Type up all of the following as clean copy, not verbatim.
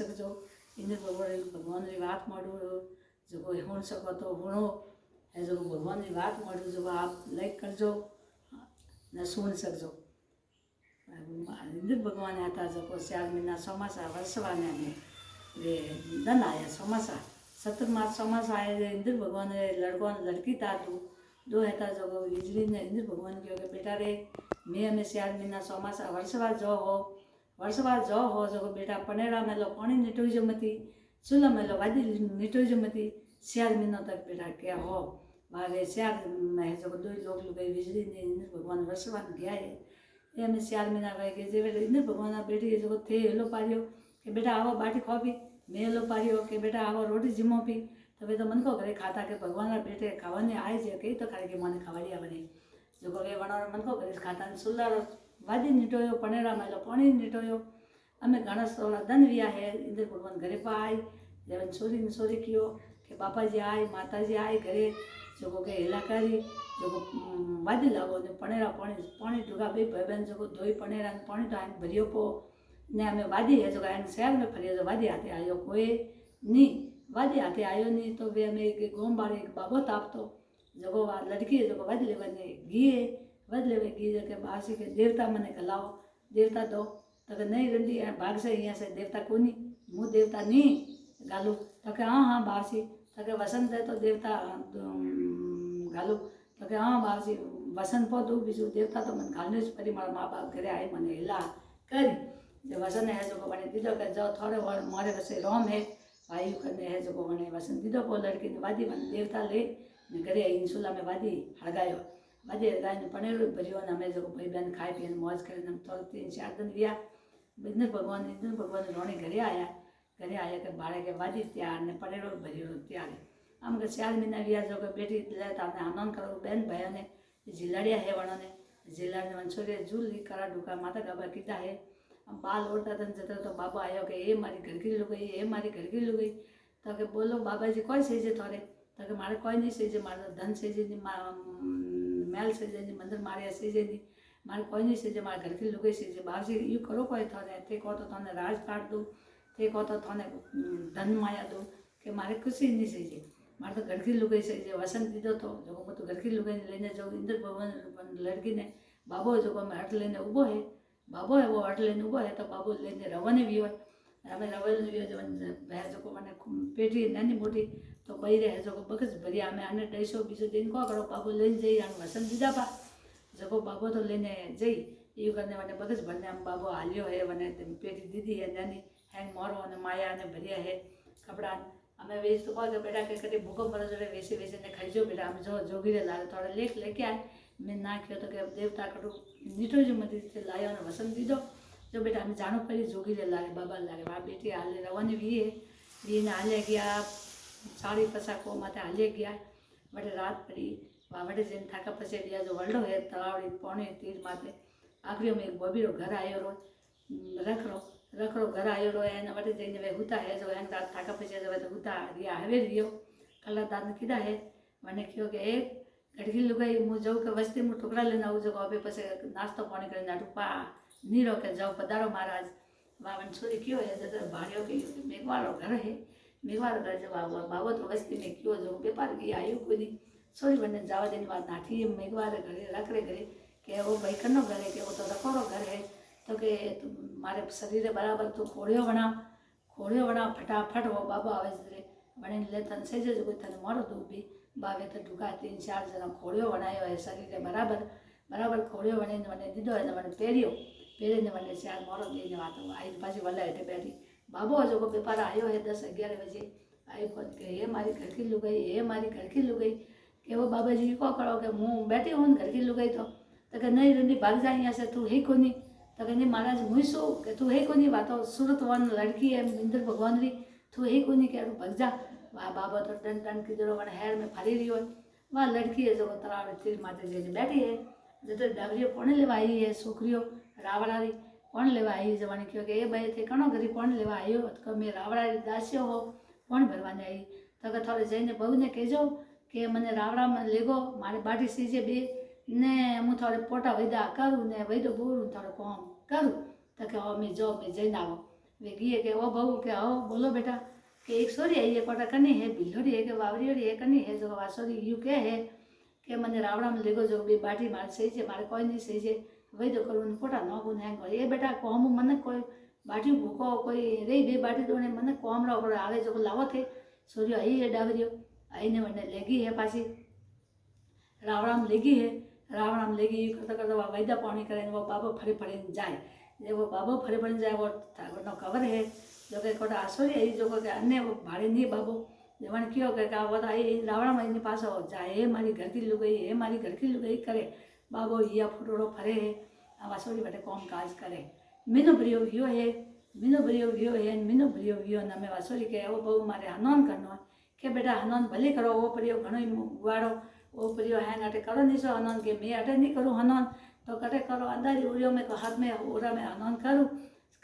सकजो। इंद्र भगवान की बात मारू जो हुण सको तो हुणो है जो भगवान की बात मारू जो आप लाइक करजो ने सुन सकजो। इंद्र भगवान आता जो श्यार महीना ચોમાસા વરસવાને वे दन आया ચોમાસા 17 मार्च ચોમાસા आया। इंद्र भगवान लड़को लड़की था दो है जो वीजली ने इंद्र भगवान कहो कि बेटा रे मैं हमें श्यार महीना ચોમાસા वरसवा जो हो जो बेटा पनेरा में लो पानी निटोईजो मती चूल्हा में लो वादी निटोईजो मती श्यार महीना तक बेटा क्या हो बारे श्यार में जो दो लोग लुगाई वीजली ने इंद्र भगवान वरसवा गया है ये हमें श्यार महीना कहे कि जे इंद्र भगवान बेटी जो थे हेलो पारियो कि बेटा आवो बाटी खावी मैं हेलो पारियो कि बेटा आवो रोटी जिमो पी तो वे तो मन को घरे खाता कि भगवान बेटे खावाने आए जे कई तो खाए कि मन खावाड़ी आवने जो वे वणा मन को घरे खाता सुल्ला वादी निटोयो पनेरा में पानी निटोयो अमे घना थोड़ा दन विया है। इंद्र भगवान घरे पर आई जब सोरी कियो कि बापा जी आए माता जी आए घरे जो के हेला करी जो वादी लावो ने पनेरा पानी ढुगा बे भाई जो धोई पनेरा पानी तो आने भरियो पो ने अमे वादी है जो आने शहर में फरियो जो वादी हाथे आयो कोई नी वादी हाथे आयो नहीं तो वे हमें एक गोम बारे एक बाबो तापतो जो लड़की है जो वादी लेवने गीए वादी लेवे गी जो के बासी के देवता मने कलाओ देवता दो तो नहीं रंडी भाग से यहाँ से देवता कोनी मुँह देवता नहीं गालू तो के हाँ बासी तो के वसंत है तो देवता गालू तो के हाँ बासी वसंत पौधू बीजू देवता तो मन घालने परी मारा माँ बाप घरे आए मने हिला करी जो वसन है जो बने दीदो के जो थोड़े मारे वसे रोम है वायु करने है जो बने वसन दीदो को लड़की ने वादी मन देवता ले घरे आई इंसुला में वादी हड़गायो वादी हड़गाई पनेरो भरियो हमें जो भाई बहन खाए पी मौज कर थोड़ा 3-4 दिन विया इंद्र भगवान रोणी घरे आया के बाड़े के वादी त्यार ने पनेरो भरियो त्यार आम के 4 महीना विया जो बेटी लेता आनंद करो बहन भाई ने जिलाड़िया है वणों ने जिला ने मनसोरे झूली करा ढुका माता गाबा कीधा है बाल ओढ़ता था जता तो बाबा आयो कि ये मारी घर की लुगाई ये मारी घर की लुगाई तो के बोलो बाबा जी कोई सेजे थोड़े तो के मारे कोई नहीं सेजे मारे धन सेजे नहीं मैल सेजे नहीं मंदिर मारे सेजे नहीं मारे कोई नहीं सेजे मारे घर की लुगाई सेजे बाबजी यू करो कोई थोड़े थे को तो थाने राज काट दो थे को तो थाने धन माया दो कि मारे खुशी नहीं सेजे मारे तो घर की लुगाई सेजे वसन दीदो तो जो मैं तो घर की लुगाई लेने जाऊँ इंद्र भगवान लड़की ने बाबो जो हट लेने उबो है बाबो है वो हट लेने उबो है तो बाबो लेने रवाने भी हो हमें रवाने भी हो जो को मैंने पेटी नानी मोटी तो बही रहे जो बगस भरी हमें आने 250 बीजो दिन को करो बाबो लेने जाइए आने वसन दीदा पा जो बाबो तो लेने जाई यू करने मैंने बगस भरने हम बाबो हालियो है मैंने पेटी दीदी है नानी हैंग मोरो ने माया ने भरिया है कपड़ा हमें वेच तो कहो बेटा के कभी भूखो मरो जो वैसे ने खाईजो बेटा हम जो जोगी रे लारे थोड़ा लेख लेके आए मैं ना क्यों तो के देवता कटू नीटो जो मत लायो ने वसन दीदो जो बेटा हम जानो पड़ी जोगी रे लारे बाबा लारे बा बेटी हाले रवानी भी ने हाले गया 4:50 को माथे हाले गया बड़े रात पड़ी वावड़े जन थाका पछे दिया जो वर्ल्डो है तलावड़ी पौने 3 माथे आखिरी में एक बबीरो घर आयो रो रखरो घर आयो रो एने वटे जईने वे हुता है जो एन रात थाका पछे जो तो हुता रिया हवे रियो कला दान ने कीधा है मने क्यों के एक घड़की लुगाई मु जाऊ के वस्ती मु टुकड़ा लेने आऊ जो अबे पछे नाश्तो पानी करे नाटू पा नीरो के जाओ पधारो महाराज वावन छोरी क्यों है जदर भाड़ियो के मेघवारो घर है मेघवारो घर जब बाबो तो वस्ती में क्यों जो व्यापार की आयु कोनी छोरी बने जावा देनी बात नाठी मेघवारे घरे रखरे घरे के वो भाई कनो घर है के वो तो रखोरो घर है तो के मारे शरीर बराबर तो खोड़ियो बना फटाफट वो बाबा आवे जरे बने ले तन से जो कोई तन मारो दो भी बावे तो ढुका 3-4 जना खोड़ियो बनायो है शरीर बराबर खोड़ियो बने ने दीदो है ने पेरे ने बने 4 मारो देने बात आई पाछी वल्ला हेठे बैठी बाबो जो को व्यापार आयो है 10-11 बजे आई फोन के ये मारी घर की लुगाई के वो बाबा जी को करो के मुँह बैठी हूँ घर की लुगाई तो के नहीं रंडी भाग जा यहाँ से तू ही कोनी तो कहनी महाराज मुई सो के तू है कोनी बातो सूरत वन लड़की है इंद्र भगवान री तू है कोनी के भग जा वाह बाबा तो टन की जरो वन हेर में फरी रही हो वह लड़की है जो तलाव तीर माते जी बैठी है जब डगरियो कौन लेवा आई है छोकरियो रावड़ा री कौन लेवा आई जवानी क्यों के ये भाई थे कणो घरी कौन लेवा आयो तो मैं रावड़ा री दासियो हो कौन भरवाने आई तो थोड़े जईने बहू ने कहो कि मने रावड़ा में लेगो मारे बाटी सीजे बे ने हूँ थोड़े पोटा वैदा करूँ ने वैदो बोरूँ थोड़ो काम करूँ तो के मैं जो मैं जईने आवो वे गई के ओ बहू के आओ बोलो बेटा कि एक सोरी आई है कोटा कनी है बिल्लोरी है के वावरी है कनी है जो वासोरी यू के है के मैंने रावड़ा में लेगो जो भी बाटी मारे सही है मारे कोई नहीं सही है वही तो करूँ कोटा न गुन है ये बेटा कॉम मन कोई बाटी भूको कोई रही बे बाटी तो मन कॉम रो आवे जो लावो थे सोरियो आई है डावरियो आई ने मैंने लेगी है पासी रावड़ा में लेगी है रावण में लेगी करता करता वो वैदा पानी करे वो बाबो फरी फरी जाए जब वो बाबो फरी फरी जाए वो कवर है जो कि कोटा आसोरी आई जो कि अन्य वो भाड़े नहीं बाबो जब मैंने क्यों कहा वो आई रावण में पास हो जाए मारी घर की लुगई है मारी घर की लुगई करे बाबो या फुटोड़ो फरे है आसोरी बटे कौम काज करे मीनो प्रियो वियो है मीनो प्रियो वियो है मीनो प्रियो वियो न मैं वासोरी के वो बहु मारे हनन करनो के बेटा हनन भले करो वो प्रियो घणो गुवाड़ो वो प्रियो हैंग अटे करो नहीं सो हनन के मैं अटे नहीं करूँ हनन तो कटे करो अंदर उड़ियो में हाथ में उड़ा में हनन करूँ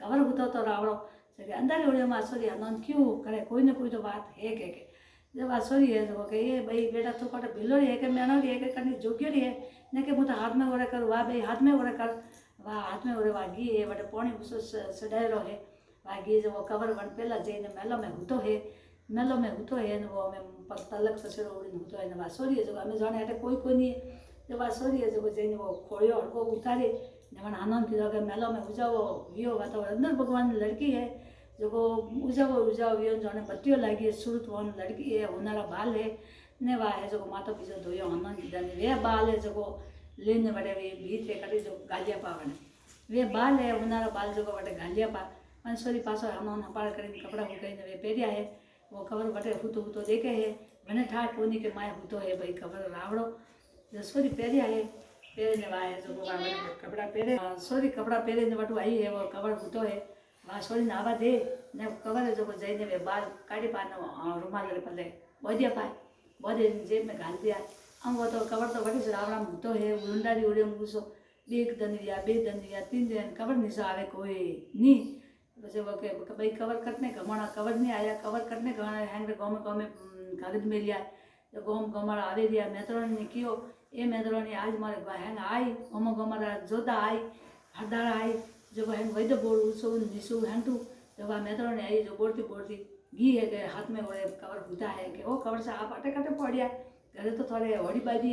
कवर होता तो रावड़ो कि अंदर उड़ियो में आसोरी हनन क्यों करे कोई ना कोई तो बात है के जब आसोरी है तो के ये भाई बेटा तो कटे भिलोरी है कि मेनोरी है कि करनी जोग्योरी है न कि मुझे हाथ में उड़े कर वाह भाई हाथ में उड़े कर वाह हाथ में उड़े वाह घी है बटे पानी घुसो सडायरो है वाह घी जो वो कवर वन पहला जैन मेलो में होतो है मेलो में होतो है वो हमें तलक ससुर उड़ी होतो है वासोरी है जो हमें जाने अटे कोई नहीं है जब वासोरी है जो जैन वो खोड़ियो हड़को उतारे जब आनंद की जगह मेलो में उजाओ वियो तो अंदर भगवान लड़की है जो उजाओ वियो जो बत्तियों लगी सूरत वन लड़की है उनारा बाल है ने वाह है जो माता पिता धोयो आनंद की दानी वे बाल है जो लेने बड़े वे भीत कटी जो गालिया पावन वे बाल है उनारा बाल जो बटे गालिया पा मंसूरी पासो हनन हपाड़ कर कपड़ा हुकाई वे पेरिया है वो खबर बटे हुतो हुतो देखे है मैंने ठाक कोनी के माए हुतो है भाई खबर रावड़ो जो सोरी पेरिया है पेरे ने वाह है जो कपड़ा पेरे सोरी कपड़ा पेरे ने बटू आई है वो खबर हुतो है वहाँ सोरी नावा दे ने कवर है जो जैने वे बाल काटी पाना रुमाल पले बोधिया पाए बोधे जेब में घाल दिया हम वो तो कवर तो बड़ी रावड़ा में हुतो है उंडारी उड़े मुसो एक दंदिया बे दंदिया 3 दिन कवर निशा आवे कोई नी वैसे वो के भाई कवर कटने घमणा कवर नहीं आया कवर कटने घमणा हैंग गाँव में कागज में लिया तो गोम गमड़ आवे दिया मैत्रोनी ने कियो ए मैत्रोनी आज मारे हैंग आई ओमो गमड़ा जोधा आई हरदारा आई जो हैंग वैद बोल उसो निशु हैंटू जब मैत्रोनी आई जो बोलती घी है के हाथ में वो कवर होता है कि वो कवर से आप अटे कटे पड़िया घरे तो थोड़े होड़ी बाजी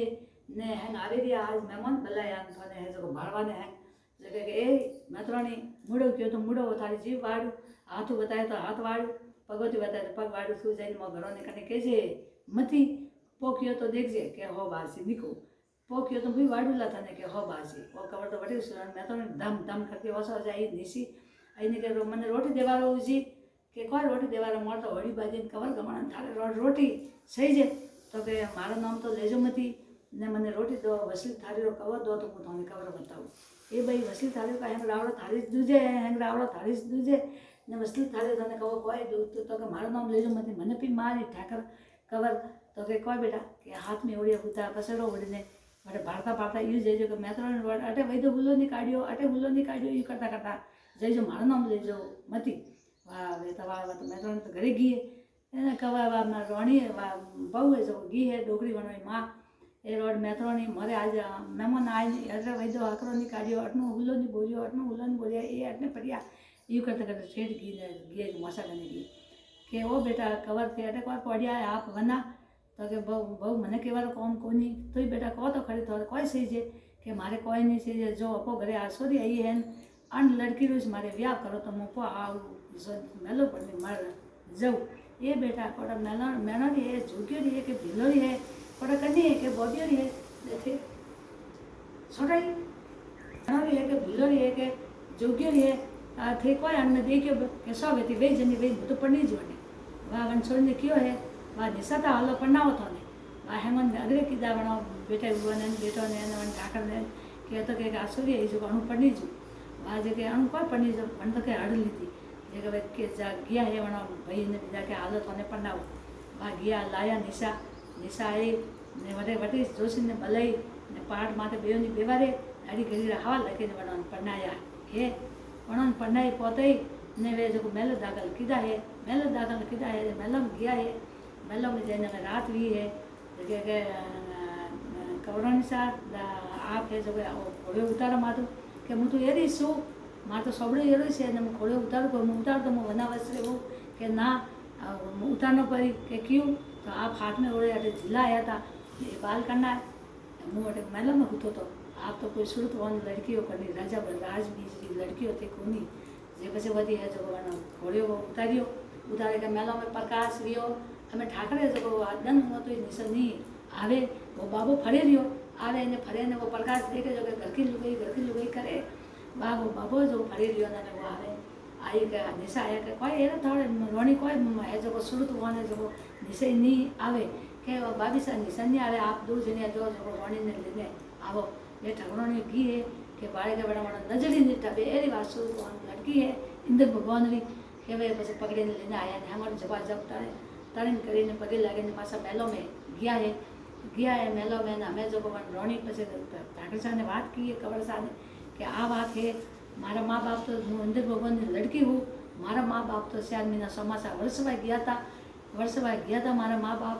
ने हैंग आवे दिया आज मेहमान बुलाया थोड़े है जो भाड़वा ने हैंग जगह के ए मैत्रोनी मुड़ो क्यों तो मुड़ो थारी जीव वाड़ू हाथू बताए तो हाथ वाड़ू पगोती बताए तो पग वाड़ू थू जाए घरों ने कने कहे मती पोकियो तो देखजे के हो बासी निको पोकियो तो भी वाड़ू ला था ने के हो बासी वो कवर तो बड़ी सुन मैं तो दम दम करके वसो जाई निसी आईने के मने रोटी देवारो उजी के कोई रोटी देवारो मोर तो होड़ी बाजी कवर गमण थारे रोटी सही जे तो के मारो नाम तो लेजो मती ने मने रोटी दो वसली थारी रो कवर दो तो मु तने कवर बताऊं ए भाई वसली थारी का हैंग रावड़ो थारी दूजे हैंग रावड़ो थारी दूजे ने वसली थारी तने कवर कोई दो तो के मारो नाम लेजो मती मने भी मारी ठाकर कवर तो के कोई बेटा के हाथ में उड़िया हुता पसड़ो उड़ने बड़े भारता भारता यू जेजो के मैत्रोनी वर्ड अटे वही तो हुलो नहीं काढ़ियो अटे हुलो नहीं काढ़ियो यू करता करता जेजो मारो नाम लेजो मती वाह वे तो वाह तो मैत्रोनी तो घरे गई है कवा वाह मैं रोणी वाह बहू है जो घी है डोकरी बनवाई माँ ए रोड मैत्रोनी मरे आज मेहमान आए अटे वही तो आकरो नहीं काढ़ियो अटनो हुलो नहीं बोलियो अटनो हुलो नहीं बोलिया ये अटने पड़िया यू करते करते ठेठ घी मसा करने की के वो बेटा कवर थे अटे कोई पड़िया है आप वना तो के बहु मने केवारो कौन कोनी तो ही बेटा कहो तो खड़ी थोड़े कोई सही है कि मारे कोई नहीं सही है जो अपो घरे आसोरी आई है अन लड़की रोज मारे व्याह करो तो मुपो आऊ मेलो पड़ने मर जाऊ ये बेटा कोड़ा मेनोरी है झुकियोरी है कि भिलोरी है कोड़ा कनी है कि बोदियोरी है देखे छोटाई मेनोरी है कि भिलोरी है कि झुकियोरी है थे कोई अन्न देखियो के सब है वे जनी वे तो पढ़नी जोने वाह वंशोर ने क्यों है वाह निशा तो हालो पढ़ना होता ने वाह हेमन अगले कीधा बनो बेटे हुआ ने बेटो ने वन ठाकर ने के तो के आसुरी है जो अणु पढ़नी जो वाह जे के अणु कोई पढ़नी जो पण तो के हड़ लीधी जे के के जा गया है वनो भाई ने बिजा के हालो तो ने पढ़ना वाह गया लाया निशा आई ने वडे वटी जोशी ने भलाई ने पाठ माथे बेयोनी बेवारे आड़ी गरी हवा लगे ने वनो पढ़नाया है वनो पढ़नाई पोते ने वे जो मेल दाखल कीधा है मेल में गया है मेलो में जैसे में रात हुई है जगह के कवरों सा आप है जो घोड़े उतारा मातू कि मुझे ये शू मारे तो सबड़े एड़ो है ने खोड़े उतारू को उतार तो मैं वना वस्त्र वो कि ना उतारना पड़ी कि क्यों तो आप हाथ में ओढ़े अटे जिला आया था ये बाल करना है मुँह अटे महिला में होतो तो आप तो कोई सूरत वन लड़की हो करनी राजा राज बीज लड़की होती कोनी जे पछे वधी है जो वना खोड़ियो उतारियो उतारे के मेला में प्रकाश रियो हमें ठाकरे जो दन हुआ तो निशानी आवे वो बाबू फरे रियो आवे ने फरे ने वो प्रकाश देखे जो घर की लुगाई करे बाबू बाबू जो फरे रियो ने वो आवे आई के निशा आया के कोई एरा थोड़े रोणी कोई है जो सूरत वाने जो निशा नहीं आवे के बाबी सा निशा नहीं आवे आप दूर जने जो रोणी ने लेने आवो ये ठगड़ो ने की है कि बाड़े के बड़ा बड़ा नजरी नहीं टबे एरी बात सूरत वान लड़की है इंद्र भगवान री के वे बस पकड़े ने लेने आया ने हमारे जबा जब तरण કરીને પગે લાગીને પાછા મેલો में गया है मेलो में हमें जो रोणी पछे ठाकर साहब ने बात की है कंवर साहब ने कि आ बात है मारा माँ बाप तो हूँ इंद्र भगवान की लड़की हूँ मारा माँ बाप तो 4 महीना सोमासा वर्षवा गया था मारा माँ बाप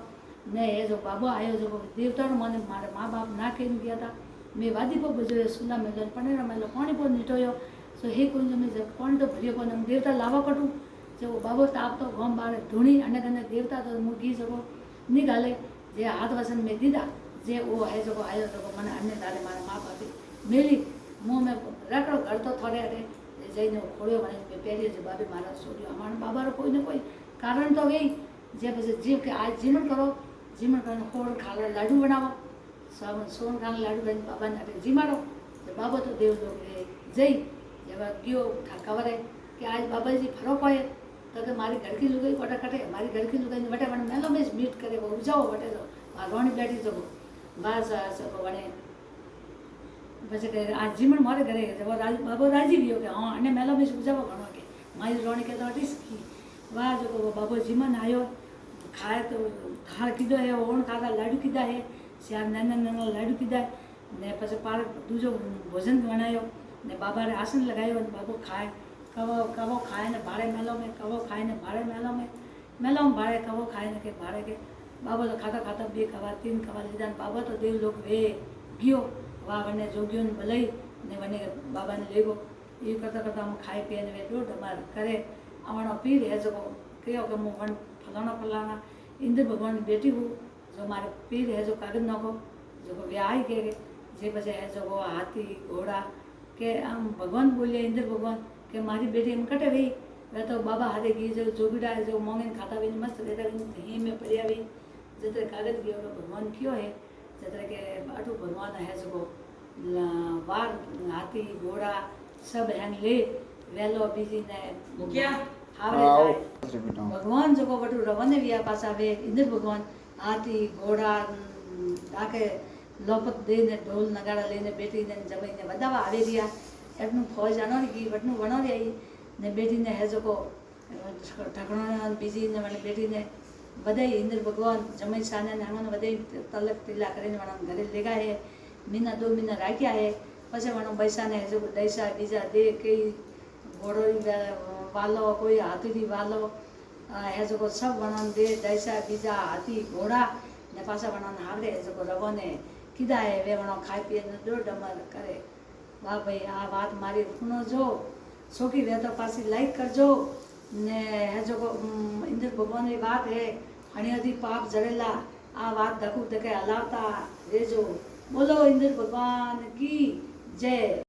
ने ये जो बाबू आयो जो देवता मैंने मारा माँ बाप ना कहीं गया था मैं वादी पर बजो सुला मेलो पनेरा मेलो पानी पर निटोयो सो हे कुंज में जब पानी तो भरियो को देवता लावा कटू जो बाबो ताप तो गम बार धूणी अनेक अनेक देवता तो मुगी जो निकाले जे हाथ वसन में दीदा जे वो है जो आयो जो मैंने अन्य तारे मारा माँ बाप मेली मुँह में रखो घर तो थोड़े अरे जैन खोड़ो मैंने पहले जो बाबी मारा सोरियो हमारा बाबा कोई ना कोई कारण तो वही जे पीछे जीव के आज जीवन करो जीवन कर खोड़ खाला लाडू बनावो सब सोन खाना लाडू बन बाबा ने जीमाड़ो बाबा तो देव लोग जई जब गयो खबर है कि आज बाबा जी फरो पाए तो कि मारी घर की लुगाई कोटा कटे मारी घर की लुगाई वटे वन मेलो में मीट करे वो जाओ वटे तो रोणी बैठी जो बस सको वने પછી કે આ જીમણ મારે ઘરે જब બાબો રાજી રહ્યો કે હા અને મેલો में ઉજાવો ઘણો કે મારી રોણી કે તો टिस्की वाह जो बाबो जीमन आयो खाए तो थार कीधो है ओण खाधा लाडू कीधा है श्याम नाना नाना लाडू कीधा ने પછી पार दूजो भोजन बनायो ने बाबा रे आसन लगायो बाबो खाए कवो खाए ने भाड़े मेलो में कवो खाए ने भाड़े मेलो में भाड़े कवो खाए ने के भाड़े के बाबा तो खाता खाता 2 कवा 3 कवा लीधा बाबा तो देव लोग वे गयो वाह वने जोगियो ने भलाई ने वने बाबा ने लेगो ये करता करता हम खाए पिए ने वे दो डमार करे अवणो पीर है जो कहो कि मुँह वन फलाना इंद्र भगवान की बेटी हूँ जो मारे पीर है जो कागज नको जो व्याह के जे पछे है जो हाथी घोड़ा के आम भगवान बोलिए इंद्र भगवान के मारी बेटी एम कटे भाई वह तो बाबा हाथे घी जो जोगीड़ा है जो मोंगे खाता भी मस्त रहता ही में पड़िया भी जितने कागज गयो भगवान क्यों है जितने के अटू भगवान है जो वार हाथी घोड़ा सब हैंग ले वेलो बीजी ने भगवान जो वटू रवाने विया पासा वे इंद्र भगवान हाथी घोड़ा आके लोपत देने ढोल नगाड़ा लेने बेटी ने जमाई ने वदावा आवे रिया एटनु फौज आनो की वटनु वणो रही ने बेटी ने है जो को ठकणो बीजी ने वाली बेटी ने वदाई इंद्र भगवान जमाई साने ने हमने वदाई तलक तिला करीने वणो घरे लेगा है महीना 2 महीना राख्या है पछे वणो पैसा ने है जो दैसा बीजा दे कई घोड़ो वालो कोई हाथी वालो है जो सब वणन दे दैसा बीजा हाथी घोड़ा ने पासा वणन हावड़े जो रवो ने कीधा है वे वणो खाई पीए ने दो डमर करे वाह भाई आ बात मारी सुनो जो सोखी वे तो पासी लाइक करजो ने है जो इंद्र भगवान की बात है हणियधी पाप जड़ेला आ बात धकू धके हलावता रेजो बोलो इंद्र भगवान की जय।